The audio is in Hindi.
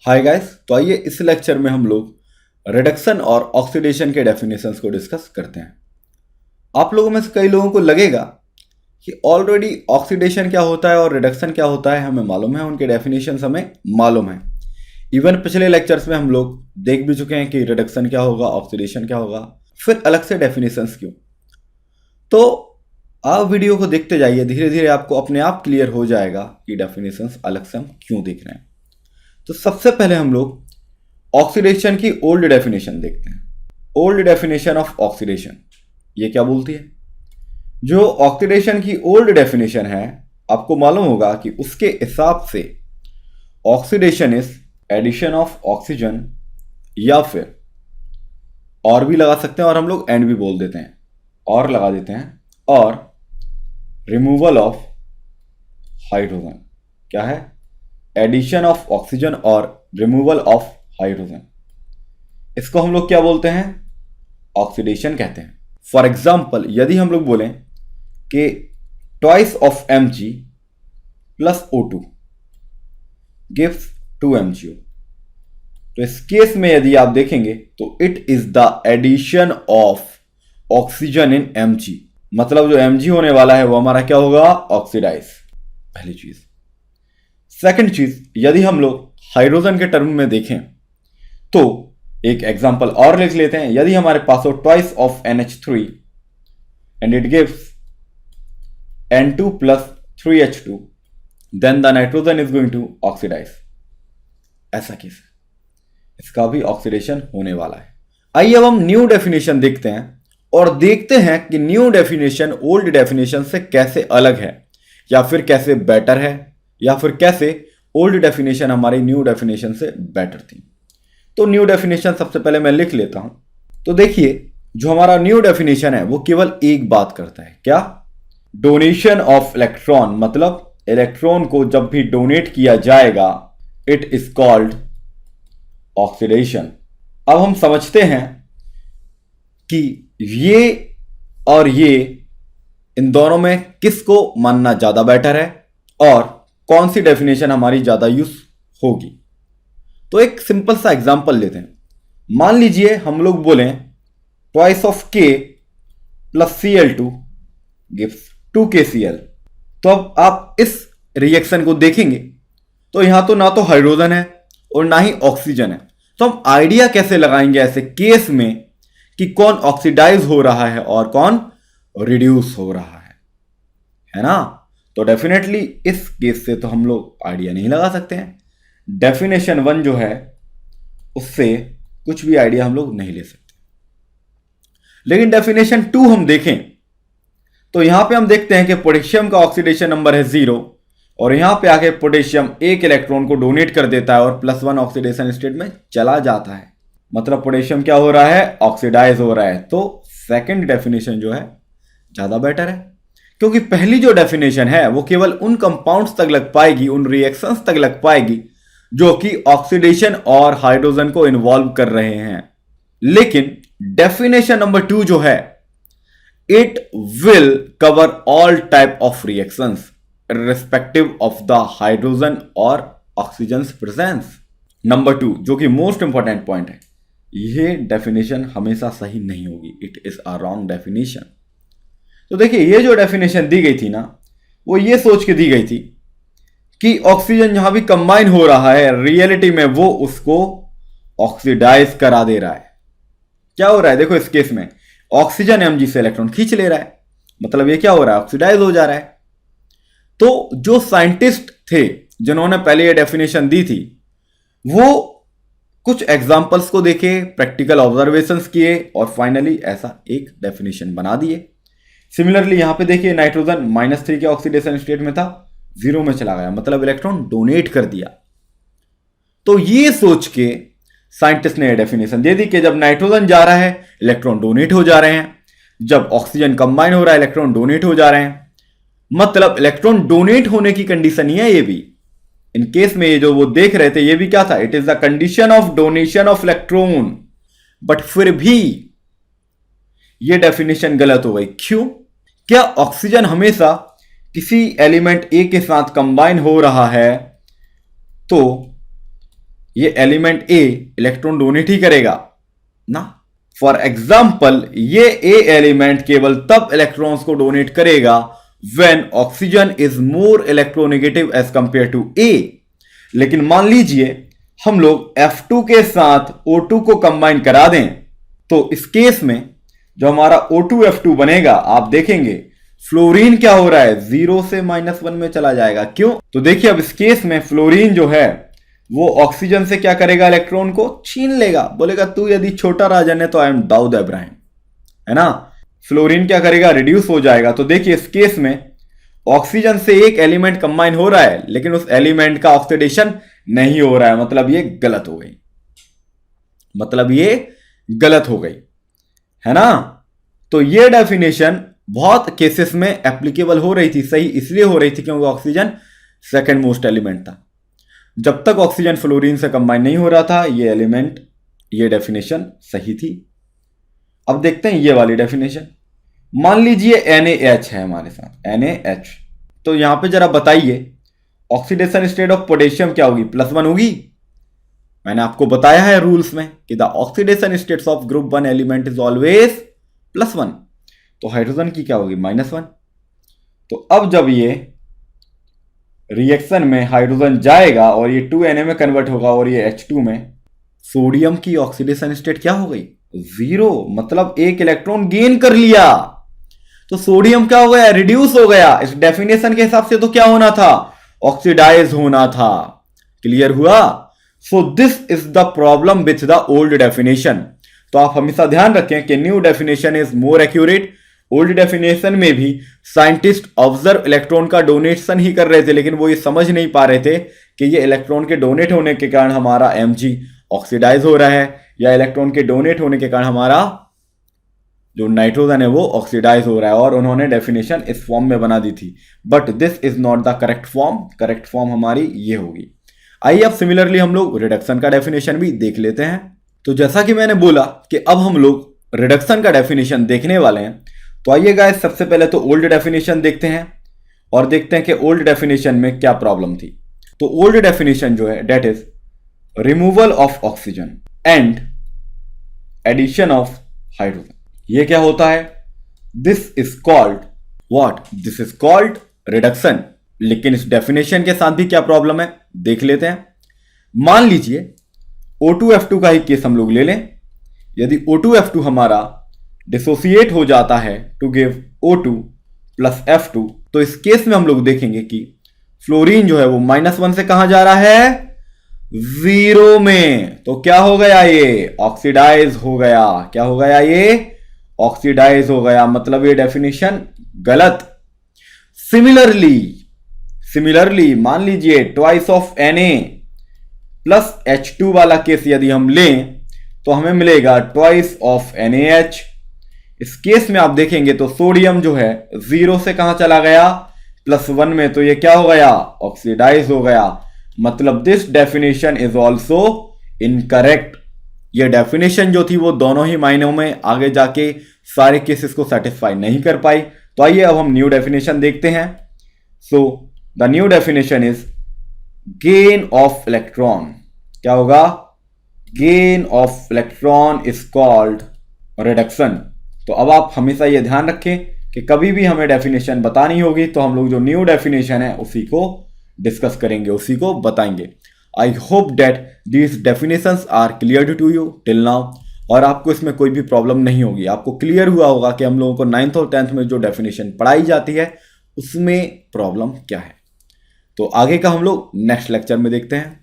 हाय गाइस, तो आइए इस लेक्चर में हम लोग रिडक्शन और ऑक्सीडेशन के डेफिनेशंस को डिस्कस करते हैं। आप लोगों में से कई लोगों को लगेगा कि ऑलरेडी ऑक्सीडेशन क्या होता है और रिडक्शन क्या होता है हमें मालूम है, उनके डेफिनेशंस हमें मालूम है। इवन पिछले लेक्चर्स में हम लोग देख भी चुके हैं कि रिडक्शन क्या होगा, ऑक्सीडेशन क्या होगा, फिर अलग से डेफिनेशंस क्यों। तो आप वीडियो को देखते जाइए, धीरे धीरे आपको अपने आप क्लियर हो जाएगा कि डेफिनेशंस अलग से हम क्यों देख रहे हैं। तो सबसे पहले हम लोग ऑक्सीडेशन की ओल्ड डेफिनेशन देखते हैं। ओल्ड डेफिनेशन ऑफ ऑक्सीडेशन ये क्या बोलती है? जो ऑक्सीडेशन की ओल्ड डेफिनेशन है, आपको मालूम होगा कि उसके हिसाब से oxidation is addition of oxygen, या फिर और भी लगा सकते हैं और हम लोग एंड भी बोल देते हैं, और लगा देते हैं, और रिमूवल ऑफ हाइड्रोजन। क्या है? एडिशन ऑफ ऑक्सीजन और रिमूवल ऑफ हाइड्रोजन। इसको हम लोग क्या बोलते हैं? ऑक्सीडेशन कहते हैं। फॉर एग्जाम्पल, यदि हम लोग बोलें कि twice of Mg plus O2 gives 2 MgO, तो इस केस में यदि आप देखेंगे तो it is the addition of oxygen in Mg, मतलब जो Mg होने वाला है वो हमारा क्या होगा? ऑक्सीडाइज। पहली चीज। सेकंड चीज, यदि हम लोग हाइड्रोजन के टर्म में देखें तो एक एग्जांपल और लिख लेते हैं। यदि हमारे पास हो twice of NH3 and it gives N2 plus 3H2, then the nitrogen is going to oxidise. ऐसा केस है, इसका भी ऑक्सीडेशन होने वाला है। आइए अब हम न्यू डेफिनेशन देखते हैं और देखते हैं कि न्यू डेफिनेशन ओल्ड डेफिनेशन से कैसे अलग है, या फिर कैसे बेटर है, या फिर कैसे ओल्ड डेफिनेशन हमारी न्यू डेफिनेशन से बेटर थी। तो न्यू डेफिनेशन सबसे पहले मैं लिख लेता हूं। तो देखिए, जो हमारा न्यू डेफिनेशन है वो केवल एक बात करता है। क्या? डोनेशन ऑफ इलेक्ट्रॉन, मतलब इलेक्ट्रॉन को जब भी डोनेट किया जाएगा इट इज कॉल्ड ऑक्सीडेशन। अब हम समझते हैं कि ये और ये, इन दोनों में किसको मानना ज्यादा बेटर है और कौन सी डेफिनेशन हमारी ज्यादा यूज होगी। तो एक सिंपल सा एग्जांपल लेते हैं। मान लीजिए हम लोग बोलें twice of K plus Cl2 gives 2KCl। तो अब आप इस रिएक्शन को देखेंगे तो यहां तो ना तो हाइड्रोजन है और ना ही ऑक्सीजन है। तो हम आइडिया कैसे लगाएंगे ऐसे केस में कि कौन ऑक्सीडाइज हो रहा है और कौन रिड्यूस हो रहा है ना? तो डेफिनेटली इस केस से तो हम लोग आइडिया नहीं लगा सकते हैं। डेफिनेशन 1 जो है उससे कुछ भी आइडिया हम लोग नहीं ले सकते। लेकिन डेफिनेशन 2 हम देखें तो यहां पे हम देखते हैं कि पोटेशियम का ऑक्सीडेशन नंबर है 0, और यहां पे आके पोटेशियम एक इलेक्ट्रॉन को डोनेट कर देता है और +1 ऑक्सीडेशन स्टेट में चला जाता है। मतलब पोटेशियम क्या हो रहा है? ऑक्सीडाइज हो रहा है। तो सेकंड डेफिनेशन जो है ज्यादा बेटर है, क्योंकि पहली जो डेफिनेशन है वो केवल उन कंपाउंड्स तक लग पाएगी, उन रिएक्शंस तक लग पाएगी जो कि ऑक्सीडेशन और हाइड्रोजन को इन्वॉल्व कर रहे हैं। लेकिन डेफिनेशन नंबर 2 जो है it will cover all type of reactions respective of the hydrogen और ऑक्सीजन प्रेजेंस। नंबर 2 जो कि मोस्ट इंपॉर्टेंट पॉइंट है, यह डेफिनेशन हमेशा सही नहीं होगी। It is a wrong definition. तो देखिए, ये जो डेफिनेशन दी गई थी ना, वो ये सोच के दी गई थी कि ऑक्सीजन जहां भी कंबाइन हो रहा है रियलिटी में वो उसको ऑक्सीडाइज करा दे रहा है। क्या हो रहा है? देखो, इस केस में ऑक्सीजन Mg से इलेक्ट्रॉन खींच ले रहा है, मतलब ये क्या हो रहा है? ऑक्सीडाइज हो जा रहा है। तो जो साइंटिस्ट थे जिन्होंने पहले ये डेफिनेशन दी थी, वो कुछ एग्जाम्पल्स को देखे, प्रैक्टिकल ऑब्जर्वेशंस किए और फाइनली ऐसा एक डेफिनेशन बना दिए। सिमिलरली यहां पे देखिए, नाइट्रोजन -3 के ऑक्सीडेशन स्टेट में था, 0 में चला गया, मतलब इलेक्ट्रॉन डोनेट कर दिया। तो ये सोच के साइंटिस्ट ने डेफिनेशन दे दी कि जब नाइट्रोजन जा रहा है इलेक्ट्रॉन डोनेट हो जा रहे हैं, जब ऑक्सीजन कंबाइन हो रहा है इलेक्ट्रॉन डोनेट हो जा रहे हैं। मतलब इलेक्ट्रॉन डोनेट होने की कंडीशन ही है ये भी। इन केस में ये जो वो देख रहे थे ये भी क्या था? It is the condition of donation of electron. But फिर भी ये डेफिनेशन गलत हो गई। क्यों? क्या ऑक्सीजन हमेशा किसी एलिमेंट ए के साथ कंबाइन हो रहा है तो ये एलिमेंट ए इलेक्ट्रॉन डोनेट ही करेगा ना। फॉर एग्जाम्पल ये ए एलिमेंट केवल तब इलेक्ट्रॉन्स को डोनेट करेगा when oxygen is more electronegative as compare to A. लेकिन मान लीजिए हम लोग F2 के साथ O2 को कंबाइन करा दें, तो इस केस में जो हमारा O2F2 बनेगा, आप देखेंगे फ्लोरीन क्या हो रहा है, 0 से -1 में चला जाएगा। क्यों? तो देखिए अब इस केस में फ्लोरीन जो है वो ऑक्सीजन से क्या करेगा, इलेक्ट्रॉन को छीन लेगा। बोलेगा तू यदि छोटा राजन है तो आई एम दाऊद इब्राहिम, है ना। फ्लोरीन क्या करेगा, रिड्यूस हो जाएगा। तो देखिए इस केस में ऑक्सीजन से एक एलिमेंट कंबाइन हो रहा है लेकिन उस एलिमेंट का ऑक्सीडेशन नहीं हो रहा है, मतलब ये गलत हो गई, मतलब ये गलत हो गई, है ना। तो ये डेफिनेशन बहुत केसेस में एप्लीकेबल हो रही थी। सही इसलिए हो रही थी क्योंकि ऑक्सीजन सेकंड मोस्ट एलिमेंट था। जब तक ऑक्सीजन फ्लोरीन से कंबाइन नहीं हो रहा था ये एलिमेंट, ये डेफिनेशन सही थी। अब देखते हैं ये वाली डेफिनेशन। मान लीजिए NaH है हमारे साथ, NaH। तो यहां पे जरा बताइए ऑक्सीडेशन स्टेट ऑफ पोटेशियम क्या होगी, +1 होगी। मैंने आपको बताया है रूल्स में कि the oxidation states of group 1 element is always +1। तो हाइड्रोजन की क्या होगी, -1। तो अब जब ये रिएक्शन में हाइड्रोजन जाएगा और ये 2Na में कन्वर्ट होगा और ये H2 में, सोडियम की ऑक्सीडेशन स्टेट क्या हो गई, 0, मतलब एक इलेक्ट्रॉन गेन कर लिया। तो सोडियम क्या हो गया, रिड्यूस हो गया। इस डेफिनेशन के हिसाब से तो क्या होना था, ऑक्सीडाइज होना था। क्लियर हुआ। So this is the problem with the old definition. तो आप हमेशा ध्यान रखें कि new definition is more accurate. Old definition में भी साइंटिस्ट ऑब्जर्व इलेक्ट्रॉन का डोनेशन ही कर रहे थे, लेकिन वो ये समझ नहीं पा रहे थे कि ये इलेक्ट्रॉन के डोनेट होने के कारण हमारा Mg ऑक्सीडाइज हो रहा है या इलेक्ट्रॉन के डोनेट होने के कारण हमारा जो नाइट्रोजन है वो ऑक्सीडाइज हो रहा है। और उन्होंने डेफिनेशन इस फॉर्म में बना दी थी, but this is not the correct form. Correct form हमारी ये होगी। आइए अब सिमिलरली हम लोग रिडक्शन का डेफिनेशन भी देख लेते हैं। तो जैसा कि मैंने बोला कि अब हम लोग रिडक्शन का डेफिनेशन देखने वाले हैं। तो आइए गाइस सबसे पहले तो ओल्ड डेफिनेशन देखते हैं और देखते हैं कि ओल्ड डेफिनेशन में क्या प्रॉब्लम थी। तो ओल्ड डेफिनेशन जो है that is removal of oxygen and addition of hydrogen. ये क्या होता है, this is called what, this is called reduction. लेकिन इस डेफिनेशन के साथ भी क्या प्रॉब्लम है देख लेते हैं। मान लीजिए O2F2 का ही केस हम लोग ले लें। यदि O2F2 हमारा डिसोसिएट हो जाता है टू गिव O2 + F2, तो इस केस में हम लोग देखेंगे कि फ्लोरीन जो है वो -1 से कहां जा रहा है, 0 में। तो क्या हो गया, ये ऑक्सीडाइज हो गया। क्या हो गया, ये ऑक्सीडाइज हो गया, मतलब ये डेफिनेशन गलत। सिमिलरली मान लीजिए ट्वाइस ऑफ Na + H2 वाला केस यदि हम लें तो हमें मिलेगा ट्वाइस ऑफ NaH। इस केस में आप देखेंगे तो सोडियम जो है 0 से कहां चला गया, +1 में। तो ये क्या हो गया, ऑक्सीडाइज हो गया, मतलब this definition is also incorrect. ये डेफिनेशन जो थी वो दोनों ही मायनों में आगे जाके सारे केसेस को सेटिस्फाई नहीं कर पाई। तो आइए अब हम न्यू डेफिनेशन देखते हैं। So the new definition is gain of electron. क्या होगा, gain of electron is called reduction. तो अब आप हमेशा ये ध्यान रखें कि कभी भी हमें डेफिनेशन बतानी होगी तो हम लोग जो न्यू डेफिनेशन है उसी को डिस्कस करेंगे, उसी को बताएंगे। I hope that these definitions are clear to you till now, और आपको इसमें कोई भी प्रॉब्लम नहीं होगी। आपको क्लियर हुआ होगा कि हम लोगों को 9th और 10th में जो डेफिनेशन पढ़ाई जाती है उसमें प्रॉब्लम क्या है। तो आगे का हम लोग नेक्स्ट लेक्चर में देखते हैं।